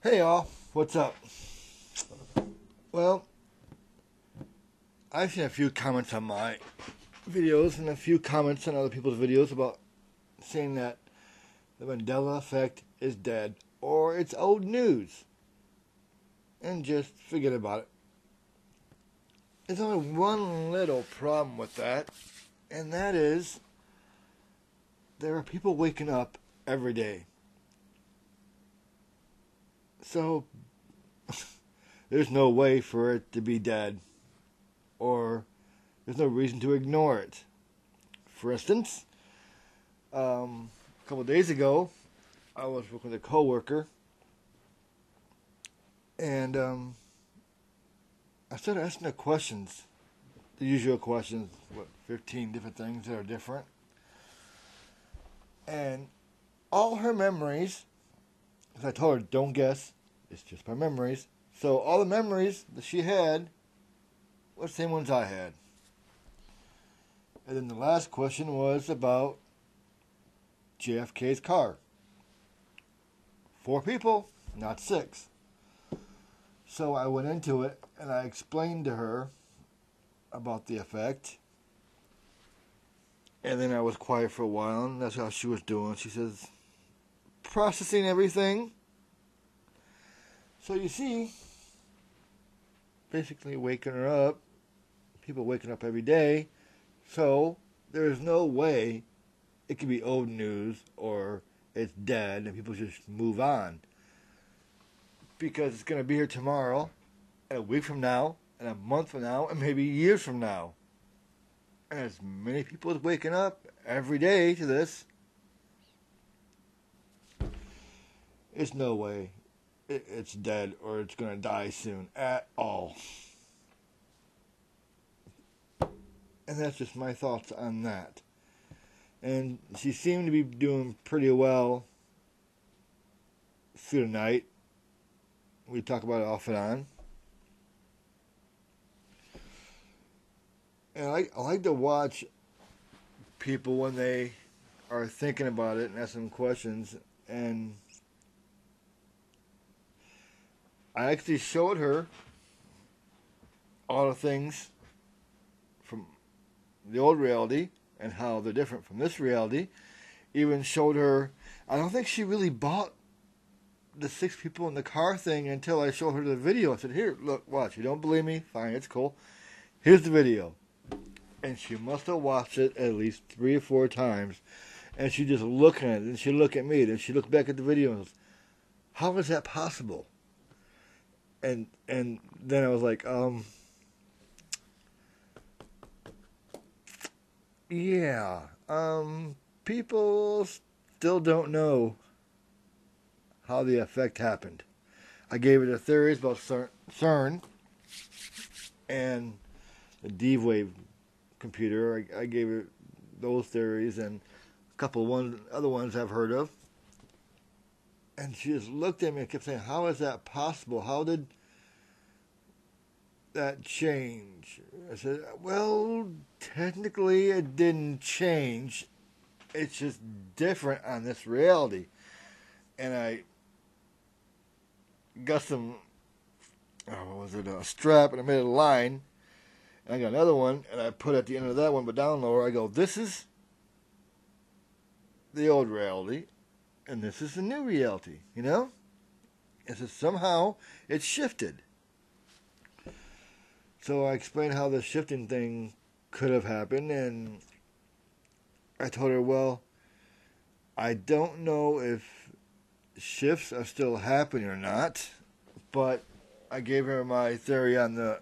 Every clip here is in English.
Hey y'all, what's up? Well, I've seen a few comments on my videos and a few comments on other people's videos about saying that the Mandela Effect is dead or it's old news. And just forget about it. There's only one little problem with that, and that is there are people waking up every day. So there's no way for it to be dead, or there's no reason to ignore it. For instance, a couple of days ago, I was working with a coworker, and I started asking her questions, the usual questions, 15 different things that are different, and all her memories. Because I told her, don't guess, it's just my memories. So all the memories that she had were the same ones I had. And then the last question was about JFK's car. 4 people, not 6. So I went into it and I explained to her about the effect. And then I was quiet for a while, and that's how she was doing. She says, processing everything. So you see, basically waking her up, people waking up every day, so there's no way it could be old news or it's dead and people just move on. Because it's going to be here tomorrow, and a week from now, and a month from now, and maybe years from now. And as many people as waking up every day to this, it's no way it's dead or it's going to die soon at all. And that's just my thoughts on that. And she seemed to be doing pretty well through the night. We talk about it off and on. And I like to watch people when they are thinking about it and asking questions. And I actually showed her all the things from the old reality and how they're different from this reality. Even showed her, I don't think she really bought the 6 people in the car thing until I showed her the video. I said, here, look, watch. You don't believe me? Fine, it's cool. Here's the video. And she must have watched it at least 3 or 4 times. And she just looked at it, and she looked at me, and she looked back at the video and goes, how is that possible? And then I was like, yeah, people still don't know how the effect happened. I gave it a theories about CERN and the D-Wave computer. I gave it those theories and a couple of other ones I've heard of. And she just looked at me and kept saying, how is that possible? How did that change? I said, well, technically it didn't change. It's just different on this reality. And I got some, a strap, and I made a line. And I got another one, and I put at the end of that one, but down lower, I go, this is the old reality, and this is the new reality, you know? And so somehow it shifted. So I explained how the shifting thing could have happened, and I told her, well, I don't know if shifts are still happening or not, but I gave her my theory on the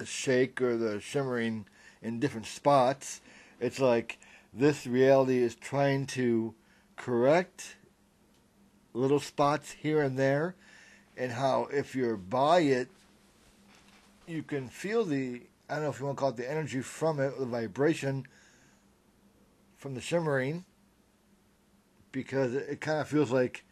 shake or the shimmering in different spots. It's like this reality is trying to correct little spots here and there, and how if you're by it, you can feel I don't know if you want to call it the energy from it, the vibration from the shimmering, because it kind of feels like,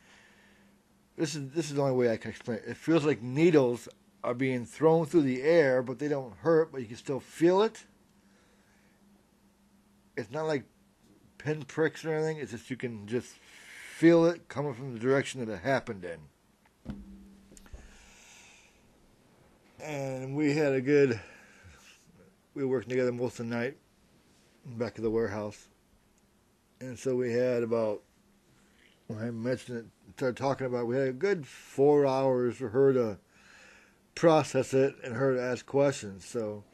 this is the only way I can explain it. It feels like needles are being thrown through the air, but they don't hurt, but you can still feel it. It's not like pinpricks or anything. It's just you can just feel it coming from the direction that it happened in. And we were working together most of the night back at the warehouse. And so we had about, when I mentioned it, started talking about it, we had a good 4 hours for her to process it and her to ask questions. So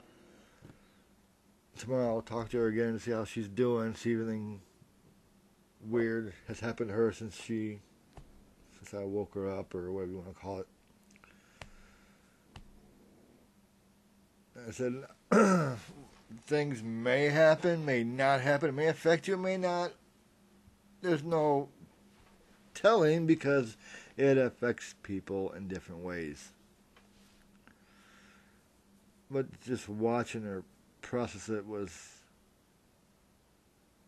tomorrow I'll talk to her again and see how she's doing, see if anything weird has happened to her since I woke her up, or whatever you want to call it. I said, things may happen, may not happen, it may affect you, it may not. There's no telling because it affects people in different ways. But just watching her process it was,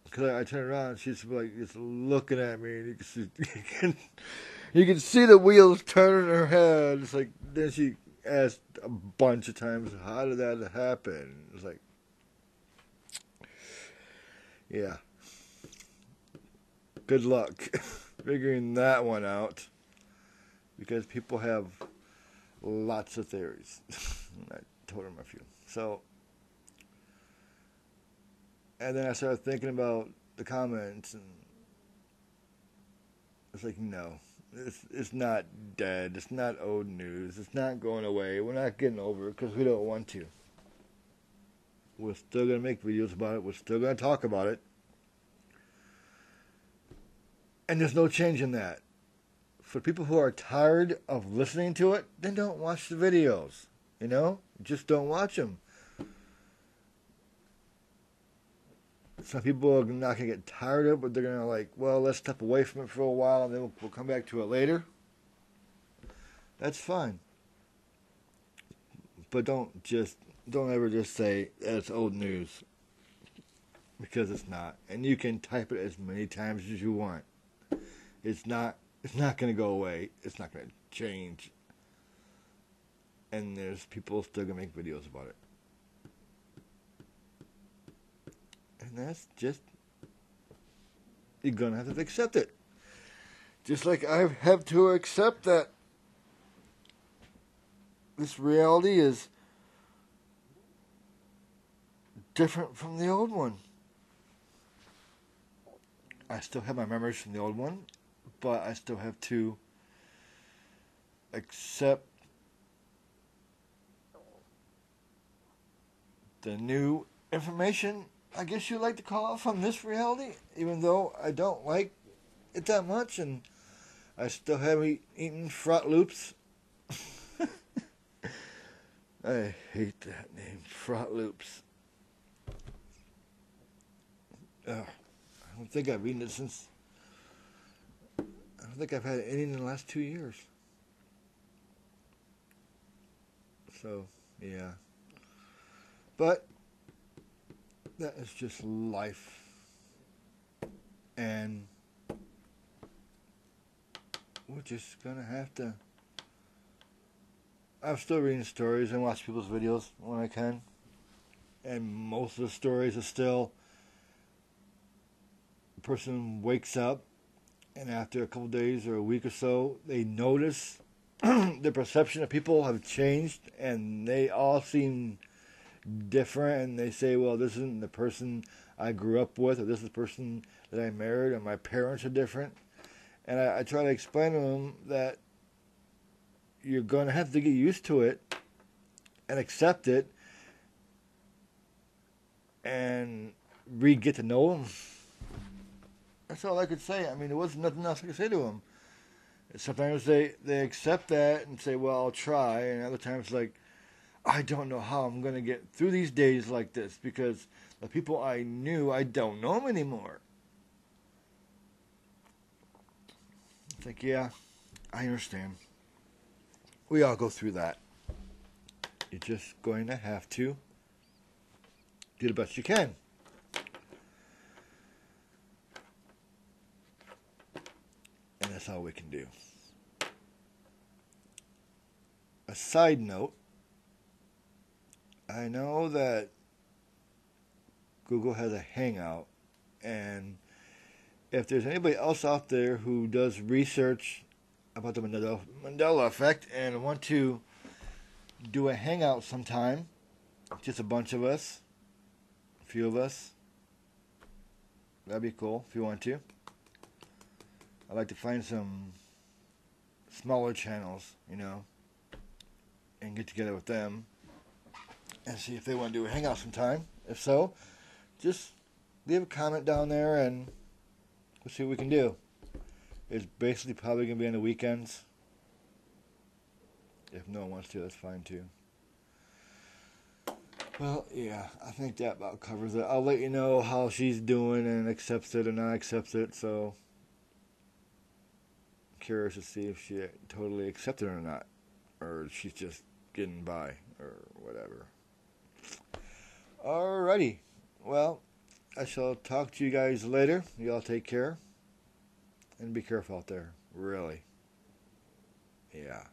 because I turned around and she's like just looking at me, and you can see the wheels turning in her head. It's like, then she asked a bunch of times, how did that happen? It's like, yeah, good luck figuring that one out, because people have lots of theories. I told them a few. So, and then I started thinking about the comments, and it's like, no, it's not dead. It's not old news. It's not going away. We're not getting over it because we don't want to. We're still going to make videos about it. We're still going to talk about it. And there's no change in that. For people who are tired of listening to it, then don't watch the videos. You know? Just don't watch them. Some people are not going to get tired of it, but they're going to like, well, let's step away from it for a while, and then we'll come back to it later. That's fine. But don't ever just say it's old news, because it's not. And you can type it as many times as you want. It's not going to go away. It's not going to change. And there's people still going to make videos about it. And that's just, you're going to have to accept it. Just like I have to accept that this reality is different from the old one. I still have my memories from the old one, but I still have to accept the new information, I guess you'd like to call it, from this reality, even though I don't like it that much, and I still haven't eaten Fruit Loops. I hate that name, Fruit Loops. I don't think I've eaten it since, I don't think I've had any in the last 2 years. So, yeah. But that is just life. And we're just going to have to... I'm still reading stories and watch people's videos when I can. And most of the stories are still... the person wakes up, and after a couple days or a week or so, they notice the perception of people have changed, and they all seem different, and they say, well, this isn't the person I grew up with, or this is the person that I married, or my parents are different. And I try to explain to them that you're going to have to get used to it and accept it and get to know them. That's all I could say. I mean, there wasn't nothing else I could say to them. Sometimes they accept that and say, well, I'll try. And other times, like, I don't know how I'm going to get through these days like this, because the people I knew, I don't know them anymore. It's like, yeah, I understand. We all go through that. You're just going to have to do the best you can. And that's all we can do. A side note, I know that Google has a Hangout, and if there's anybody else out there who does research about the Mandela Effect and want to do a hangout sometime, just a bunch of us, a few of us, that'd be cool if you want to. I'd like to find some smaller channels, and get together with them and see if they want to do a hangout sometime. If so, just leave a comment down there and we'll see what we can do. It's basically probably going to be on the weekends. If no one wants to, that's fine too. Well, yeah, I think that about covers it. I'll let you know how she's doing and accepts it or not accepts it, so I'm curious to see if she totally accepted it or not. Or she's just getting by, or whatever. Alrighty. Well, I shall talk to you guys later. Y'all take care. And be careful out there. Really. Yeah.